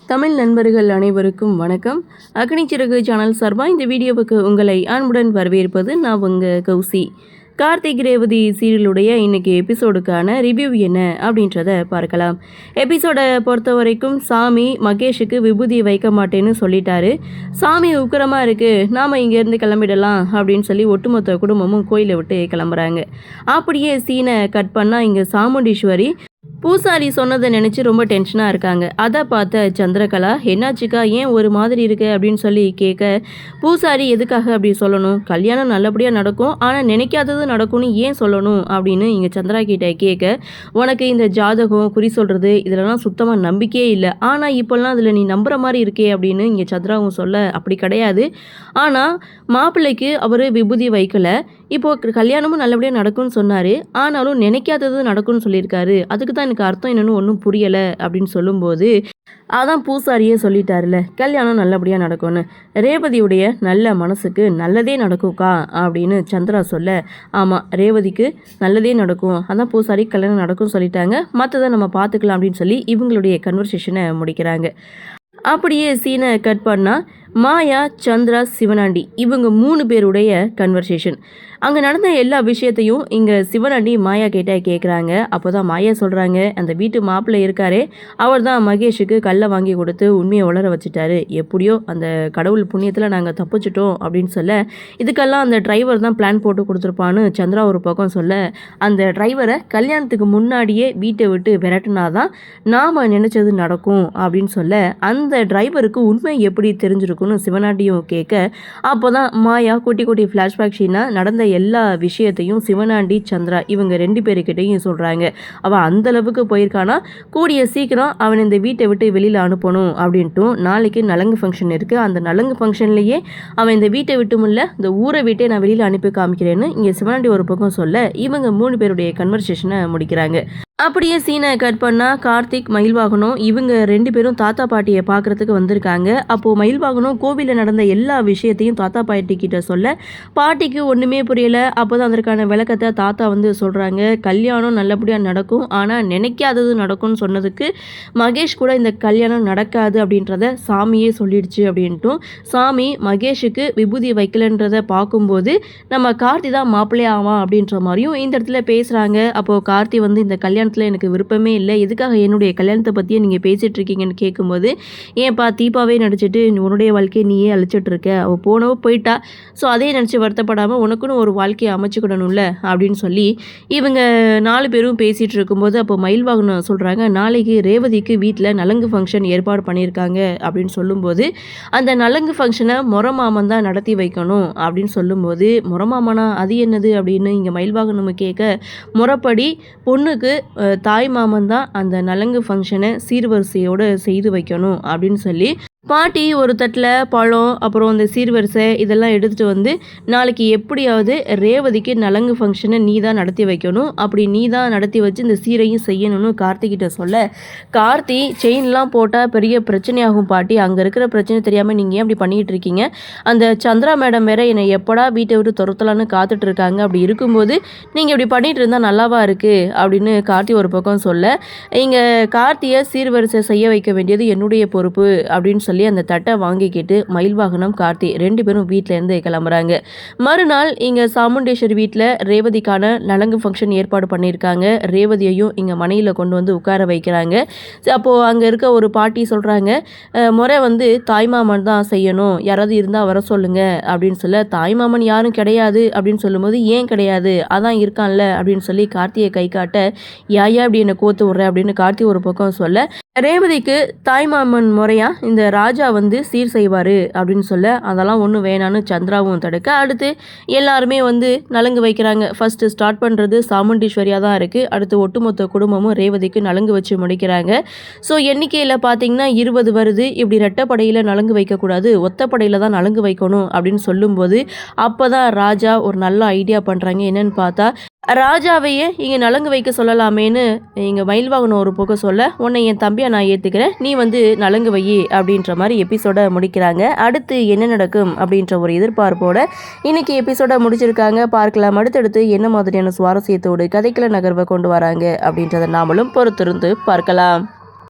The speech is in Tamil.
தமிழ் நண்பர்கள் அனைவருக்கும் வணக்கம். அக்னி சிறகு சேனல் சார்பாக இந்த வீடியோவுக்கு உங்களை அன்புடன் வரவேற்பது நான் உங்கள் கௌசி. கார்த்திக் ரேவதி சீரியலுடைய இன்றைக்கி எபிசோடுக்கான ரிவ்யூ என்ன அப்படின்றத பார்க்கலாம். எபிசோடை பொறுத்த வரைக்கும் சாமி மகேஷுக்கு விபூதி வைக்க மாட்டேன்னு சொல்லிட்டாரு. சாமி உக்கிரமாக இருக்குது, நாம் இங்கேருந்து கிளம்பிடலாம் அப்படின்னு சொல்லி ஒட்டுமொத்த குடும்பமும் கோயிலை விட்டு கிளம்புறாங்க. அப்படியே சீனை கட் பண்ணால் இங்கே சாமுண்டீஸ்வரி பூசாரி சொன்னதை நினச்சி ரொம்ப டென்ஷனாக இருக்காங்க. அதை பார்த்த சந்திரகலா, என்னாச்சுக்கா, ஏன் ஒரு மாதிரி இருக்கு அப்படின்னு சொல்லி கேட்க, பூசாரி எதுக்காக அப்படி சொல்லணும், கல்யாணம் நல்லபடியாக நடக்கும், ஆனால் நினைக்காதது நடக்கும்னு ஏன் சொல்லணும் அப்படின்னு இங்கே சந்திரா கிட்ட கேட்க, உனக்கு இந்த ஜாதகம் குறி சொல்கிறது இதிலலாம் சுத்தமாக நம்பிக்கையே இல்லை, ஆனால் இப்போல்லாம் அதில் நீ நம்புகிற மாதிரி இருக்கே அப்படின்னு இங்கே சந்திராவும் சொல்ல, அப்படி கிடையாது, ஆனால் மாப்பிள்ளைக்கு அவர் விபூதி வைக்கலை, இப்போது கல்யாணமும் நல்லபடியாக நடக்கும்னு சொன்னார், ஆனாலும் நினைக்காதது நடக்கும்னு சொல்லியிருக்காரு, அதுக்கு தான் எனக்கு அர்த்தம் என்னன்னு ஒன்றும் புரியலை அப்படின்னு சொல்லும்போது, அதான் பூசாரியே சொல்லிட்டாருல கல்யாணம் நல்லபடியாக நடக்கும்னு, ரேவதியுடைய நல்ல மனசுக்கு நல்லதே நடக்கும்க்கா அப்படின்னு சந்திரா சொல்ல, ஆமாம் ரேவதிக்கு நல்லதே நடக்கும், அதான் பூசாரி கல்யாணம் நடக்கும்னு சொல்லிட்டாங்க, மற்றதை நம்ம பார்த்துக்கலாம் அப்படின்னு சொல்லி இவங்களுடைய கன்வர்சேஷனை முடிக்கிறாங்க. அப்படியே சீனை கட் பண்ணால் மாயா, சந்திரா, சிவனாண்டி இவங்க 3 பேருடைய கன்வர்சேஷன். அங்கே நடந்த எல்லா விஷயத்தையும் இங்கே சிவனாண்டி மாயா கேட்குறாங்க. அப்போ தான் மாயா சொல்கிறாங்க, அந்த வீட்டு மாப்பிள்ளை இருக்காரே அவர் தான் மகேஷுக்கு கல்லை வாங்கி கொடுத்து உண்மையை உளர வச்சுட்டாரு, எப்படியோ அந்த கடவுள் புண்ணியத்தில் நாங்கள் தப்பிச்சிட்டோம் அப்படின்னு சொல்ல, இதுக்கெல்லாம் அந்த டிரைவர் தான் பிளான் போட்டு கொடுத்துருப்பான்னு சந்திரா ஒரு பக்கம் சொல்ல, அந்த டிரைவரை கல்யாணத்துக்கு முன்னாடியே வீட்டை விட்டு விரட்டினாதான் நாம் நினச்சது நடக்கும் அப்படின்னு சொல்ல, அந்த டிரைவருக்கு உண்மை எப்படி தெரிஞ்சிருக்கும் சிவனாண்டியும் கேட்க, அப்போ தான் மாயா குட்டி ஃப்ளாஷ்பேக் சீனாக நடந்த எல்லா விஷயத்தையும் சிவனாண்டி, சந்திரா இவங்க 2 பேருக்கிட்டையும் சொல்கிறாங்க. அவன் அந்த அளவுக்கு போயிருக்கானா, கூடிய சீக்கிரம் அவன் இந்த வீட்டை விட்டு வெளியில் அனுப்பணும் அப்படின்ட்டும், நாளைக்கு நலங்கு ஃபங்க்ஷன் இருக்குது, அந்த நலங்கு ஃபங்க்ஷன்லேயே அவன் இந்த வீட்டை விட்டும் இல்லை இந்த ஊரை விட்டே நான் வெளியில் அனுப்பி காமிக்கிறேன்னு இங்கே சிவனாண்டி ஒரு பக்கம் சொல்ல, இவங்க 3 பேருடைய கன்வர்சேஷனை முடிக்கிறாங்க. அப்படியே சீனை கட் பண்ணால் கார்த்திக், மயில்வாகனம் இவங்க 2 பேரும் தாத்தா பாட்டியை பார்க்குறதுக்கு வந்திருக்காங்க. அப்போது மயில்வாகனம் கோவிலில் நடந்த எல்லா விஷயத்தையும் தாத்தா பாட்டிக்கிட்ட சொல்ல, பாட்டிக்கு ஒன்றுமே புரியலை. அப்போ தான் அதற்கான விளக்கத்தை தாத்தா வந்து சொல்கிறாங்க, கல்யாணம் நல்லபடியாக நடக்கும், ஆனால் நினைக்காதது நடக்கும்னு சொன்னதுக்கு மகேஷ் கூட இந்த கல்யாணம் நடக்காது அப்படின்றத சாமியே சொல்லிடுச்சு அப்படின்ட்டும், சாமி மகேஷுக்கு விபூதி வைக்கலன்றதை பார்க்கும்போது நம்ம கார்த்தி தான் மாப்பிள்ளை ஆவான் அப்படின்ற மாதிரியும் இந்த இடத்துல பேசுகிறாங்க. அப்போது கார்த்தி வந்து இந்த கல்யாணத்தில் எனக்கு விருப்பமே இல்லை, எதுக்காக என்னுடைய கல்யாணத்தை பற்றியே நீங்கள் பேசிகிட்டு இருக்கீங்கன்னு கேட்கும்போது, ஏன்ப்பா தீபாவே நடிச்சிட்டு உன்னுடைய வாழ்க்கையை நீயே அழிச்சிட்டு இருக்க, அவள் போனவோ போயிட்டா, ஸோ அதே நினச்சி வருத்தப்படாமல் உனக்குன்னு ஒரு வாழ்க்கையை அமைச்சுக்கிடணும்ல அப்படின்னு சொல்லி இவங்க 4 பேரும் பேசிகிட்டு இருக்கும்போது, அப்போ மயில்வாகனம் சொல்கிறாங்க, நாளைக்கு ரேவதிக்கு வீட்டில் நலங்கு ஃபங்க்ஷன் ஏற்பாடு பண்ணியிருக்காங்க அப்படின்னு சொல்லும்போது, அந்த நலங்கு ஃபங்க்ஷனை முறமாமன் தான் நடத்தி வைக்கணும் அப்படின்னு சொல்லும்போது, முறமாமனா அது என்னது அப்படின்னு இங்கே மயில்வாகனம் கேட்க, முறைப்படி பொண்ணுக்கு தாய் மாமன் தான் அந்த நலங்கு ஃபங்க்ஷனை சீர்வரிசையோடு செய்து வைக்கணும் அப்படின்னு சொல்லி, பாட்டி ஒரு தட்டில் பழம் அப்புறம் இந்த சீர்வரிசை இதெல்லாம் எடுத்துகிட்டு வந்து, நாளைக்கு எப்படியாவது ரேவதிக்கு நலங்கு ஃபங்க்ஷனை நீ தான் நடத்தி வைக்கணும், அப்படி நீ தான் நடத்தி வச்சு இந்த சீரையும் செய்யணும்னு கார்த்திகிட்ட சொல்ல, கார்த்தி செயின்லாம் போட்டால் பெரிய பிரச்சனையாகும் பாட்டி, அங்கே இருக்கிற பிரச்சனை தெரியாமல் நீங்கள் ஏன் அப்படி பண்ணிகிட்டு இருக்கீங்க, அந்த சந்திரா மேடம் வேற என்னை எப்படா வீட்டை விட்டு துரத்தலான்னு காத்துட்டு இருக்காங்க, அப்படி இருக்கும்போது நீங்கள் இப்படி பண்ணிகிட்டு இருந்தால் நல்லாவா இருக்குது அப்படின்னு கார்த்தி ஒரு பக்கம் சொல்ல, இங்கே கார்த்தியை சீர்வரிசை செய்ய வைக்க வேண்டியது என்னுடைய பொறுப்பு அப்படின்னு சொல்லி அந்த தட்டை வாங்கிக்கிட்டு மயில்வாகனம், கார்த்தி 2 பேரும் வீட்டிலேருந்து கிளம்புறாங்க. மறுநாள் இங்கே சாமுண்டேஸ்வரி வீட்டில் ரேவதிக்கான நலங்கு ஃபங்க்ஷன் ஏற்பாடு பண்ணியிருக்காங்க. ரேவதியையும் இங்கே மனையில் கொண்டு வந்து உட்கார வைக்கிறாங்க. அப்போது அங்கே இருக்க ஒரு பாட்டி சொல்கிறாங்க, முறை வந்து தாய்மாமன் தான் செய்யணும், யாராவது இருந்தால் வர சொல்லுங்க அப்படின்னு சொல்ல, தாய்மாமன் யாரும் கிடையாது அப்படின்னு சொல்லும்போது, ஏன் கிடையாது, அதான் இருக்கான்ல அப்படின்னு சொல்லி கார்த்தியை கை காட்ட, யாயா அப்படி என்னை கோத்து விட்ற அப்படின்னு கார்த்தி ஒரு பக்கம் சொல்ல, ரேவதிக்கு தாய்மாமன் முறையா இந்த ராஜா வந்து சீர் செய்வார் அப்படின்னு சொல்ல, அதெல்லாம் ஒன்றும் வேணான்னு சந்திராவும் தடுக்க, அடுத்து எல்லாருமே வந்து நலங்கு வைக்கிறாங்க. ஃபஸ்ட்டு ஸ்டார்ட் பண்ணுறது சாமுண்டீஸ்வரியாக தான் இருக்குது, அடுத்து ஒட்டுமொத்த குடும்பமும் ரேவதிக்கு நலங்கு வச்சு முடிக்கிறாங்க. ஸோ எண்ணிக்கையில் பார்த்திங்கன்னா 20 வருது. இப்படி ரெட்டப்படையில் நலங்கு வைக்கக்கூடாது, ஒத்தப்படையில் தான் நலங்கு வைக்கணும் அப்படின்னு சொல்லும்போது, அப்போ தான் ராஜா ஒரு நல்ல ஐடியா பண்ணுறாங்க. என்னென்னு பார்த்தா, ராஜாவையே இங்கே நலங்கு வைக்க சொல்லலாமேன்னு இங்கே மயில்வாகனம் ஒரு பக்கம் சொல்ல, உன்னை என் தம்பியை நான் ஏற்றுக்கிறேன், நீ வந்து நலங்கு வை அப்படின்ற மாதிரி எபிசோட முடிக்கிறாங்க. அடுத்து என்ன நடக்கும் அப்படின்ற ஒரு எதிர்பார்ப்போட இன்னைக்கு எபிசோட முடிச்சிருக்காங்க. பார்க்கலாம் அடுத்தடுத்து என்ன மாதிரியான சுவாரஸ்யத்தோடு கதைக்கள நகர்வை கொண்டு வராங்க அப்படின்றத நாமளும் பொறுத்திருந்து பார்க்கலாம்.